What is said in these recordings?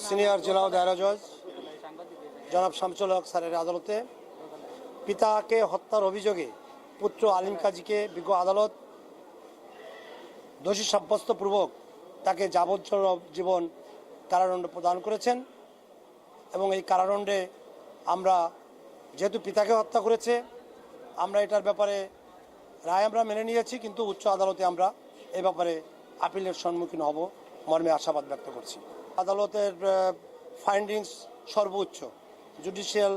Senior জেলা ও দায়রা জজ জনাব শামসুল হক স্যারের আদালতে পিতাকে হত্যার অভিযোগে পুত্র আলিম কাজীকে বিজ্ঞ আদালত দোষী সাব্যস্তপূর্বক তাকে যাবজ্জীবন কারাদণ্ড প্রদান করেছেন। এবং এই কারাদণ্ডে আমরা যেহেতু পিতাকে হত্যা করেছে আমরা এটার ব্যাপারে রায় আমরা মেনে নিয়েছি, কিন্তু উচ্চ আদালতে আমরা এই ব্যাপারে আপিলের সম্মুখীন হব মর্মে আশাবাদ ব্যক্ত করছি। আদালতের ফাইন্ডিংস সর্বোচ্চ জুডিশিয়াল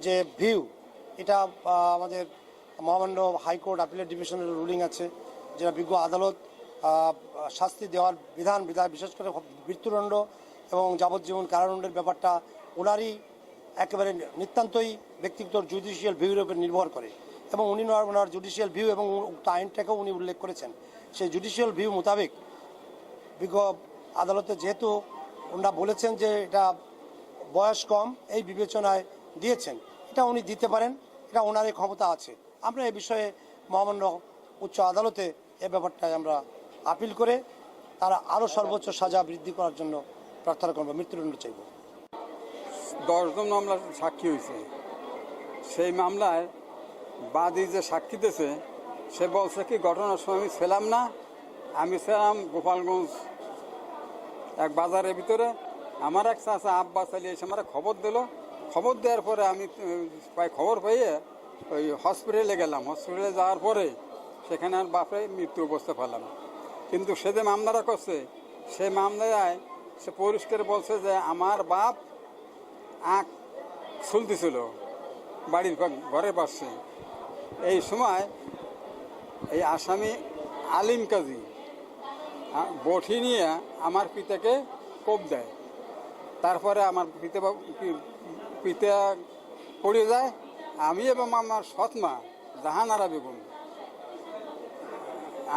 যে ভিউ, এটা আমাদের মহামান্য হাইকোর্ট আপিলের ডিভিশনের রুলিং আছে, যেটা বিজ্ঞ আদালত শাস্তি দেওয়ার বিধান বিশেষ করে মৃত্যুদণ্ড এবং যাবজ্জীবন কারাদণ্ডের ব্যাপারটা ওনারই একেবারে নিতান্তই ব্যক্তিগত জুডিশিয়াল ভিউর উপর নির্ভর করে এবং উনি ওনার জুডিশিয়াল ভিউ এবং উক্ত আইনটাকেও উনি উল্লেখ করেছেন। সেই জুডিশিয়াল ভিউ মোতাবেক বিজ্ঞ আদালতে যেহেতু ওনারা বলেছেন যে এটা বয়স কম, এই বিবেচনায় দিয়েছেন, এটা উনি দিতে পারেন, এটা ওনার ক্ষমতা আছে। আমরা এই বিষয়ে মহামান্য উচ্চ আদালতে এ ব্যাপারটায় আমরা আপিল করে তারা আরও সর্বোচ্চ সাজা বৃদ্ধি করার জন্য প্রার্থনা করবো, মৃত্যুদণ্ড চাইব। 10 জন মামলার সাক্ষী হয়েছে, সেই মামলায় বাদী যে সাক্ষী দিয়েছে সে বলছে কি ঘটনার সময় আমি ছিলাম না, আমি ছিলাম গোপালগঞ্জ এক বাজারের ভিতরে। আমার এক চাচা আব্বাস আলী এসে আমার খবর দিল, খবর দেওয়ার পরে আমি খবর পেয়ে ওই হসপিটালে গেলাম। হসপিটালে যাওয়ার পরে সেখানে আর বাপে মৃত্যু অবস্থা পেলাম। কিন্তু সে যে মামলাটা করছে সে মামলায় সে পরিষ্কার বলছে যে আমার বাপ আখ শুনতেছিল বাড়ির ঘরের পাশে। এই সময় এই আসামি আলিম কাজী বঠি নিয়ে আমার পিতাকে কোপ দেয়। তারপরে আমার পিতা পড়ে যায়। আমি এবং আমার সৎমা জাহানারা বেগম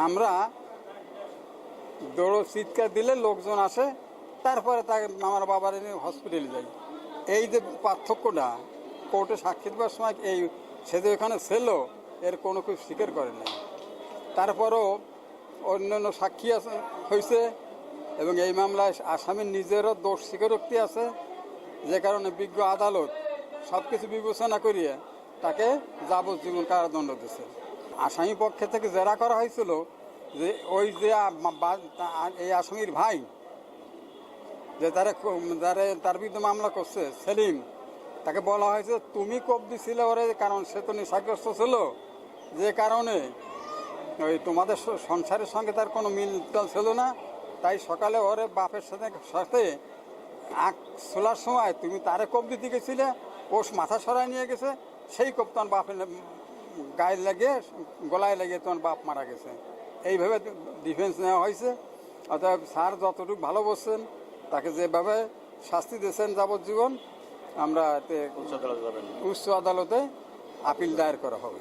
আমরা দৌড় চিৎকার দিলে লোকজন আসে, তারপরে তাকে আমার বাবার এনে হসপিটালে যাই। এই যে পার্থক্যটা কোর্টে সাক্ষী দেওয়ার সময় এই সে যে ওখানে ছিল এর কোনো কিছু স্বীকার করে নাই। তারপরও অন্যান্য সাক্ষী আছে হয়েছে এবং এই মামলায় আসামির নিজেরও দোষ স্বীকারোক্তি আছে, যে কারণে বিজ্ঞ আদালত সব কিছু বিবেচনা করিয়ে তাকে যাবজ্জীবন কারাদণ্ড দিয়েছে। আসামি পক্ষে থেকে জেরা করা হয়েছিল যে ওই যে এই আসামির ভাই যে তার বিরুদ্ধে মামলা করছে সেলিম, তাকে বলা হয়েছে তুমি কোপ দিছিলে ওরে, কারণ সে তো নেশাগ্রস্ত ছিল, যে কারণে ওই তোমাদের সংসারের সঙ্গে তার কোনো মিল ছিল না, তাই সকালে ওরে বাপের সাথে আখ ছোলার সময় তুমি তারে কোপ দিতে গেছিলে, ও মাথা সরাই নিয়ে গেছে, সেই কোপ তোমার বাপের গায়ে লেগে গলায় লেগে তোমার বাপ মারা গেছে। এইভাবে ডিফেন্স নেওয়া হয়েছে। অর্থাৎ স্যার যতটুকু ভালো বলছেন, তাকে যেভাবে শাস্তি দিয়েছেন যাবজ্জীবন, আমরা উচ্চ আদালতে আপিল দায়ের করা হবে।